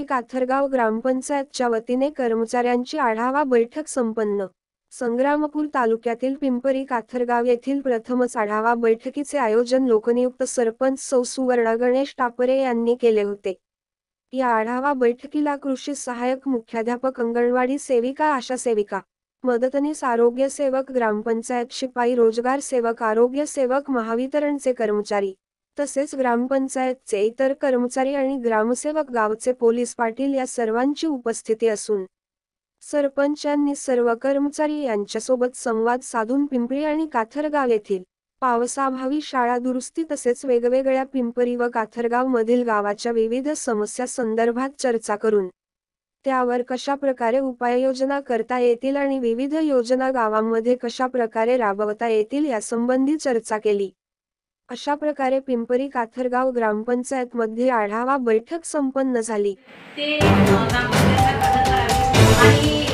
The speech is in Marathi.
काथरगाव ग्रामपंचायतच्या वतीने कर्मचाऱ्यांची आढावा बैठक संपन्न। संग्रामपूर तालुक्यातील पिंपरी काथरगाव येथील प्रथमच आढावा बैठकीचे आयोजन लोकनियुक्त सरपंच सौ सुवर्णा गणेश टापरे यांनी केले होते। या आढावा बैठकीला कृषी सहाय्यक, मुख्याध्यापक, अंगणवाडी सेविका, आशा सेविका, मदतनीस, आरोग्य सेवक, ग्रामपंचायत शिपाई, रोजगार सेवक, आरोग्य सेवक, महावितरणचे कर्मचारी तसेच ग्रामपंचायतचे इतर कर्मचारी आणि ग्रामसेवक, गावचे पोलीस पाटील या सर्वांची उपस्थिती असून सरपंच यांनी सर्व कर्मचारी यांच्यासोबत संवाद साधून पिंपरी आणि काथरगाव येथील पावसाअभावी शाळा दुरुस्ती तसेच वेगवेगळ्या पिंपरी व काथरगाव मधील गावाच्या विविध समस्या संदर्भात चर्चा करून त्यावर कशा प्रकारे उपाययोजना करता येतील आणि विविध योजना गावांमध्ये कशा प्रकारे राबवता येतील यासंबंधी चर्चा केली। अशा प्रकारे पिंपरी काथरगाव ग्रामपंचायत मध्ये आढावा बैठक संपन्न झाली। ते ग्रामपंचायतला सादर करावे आणि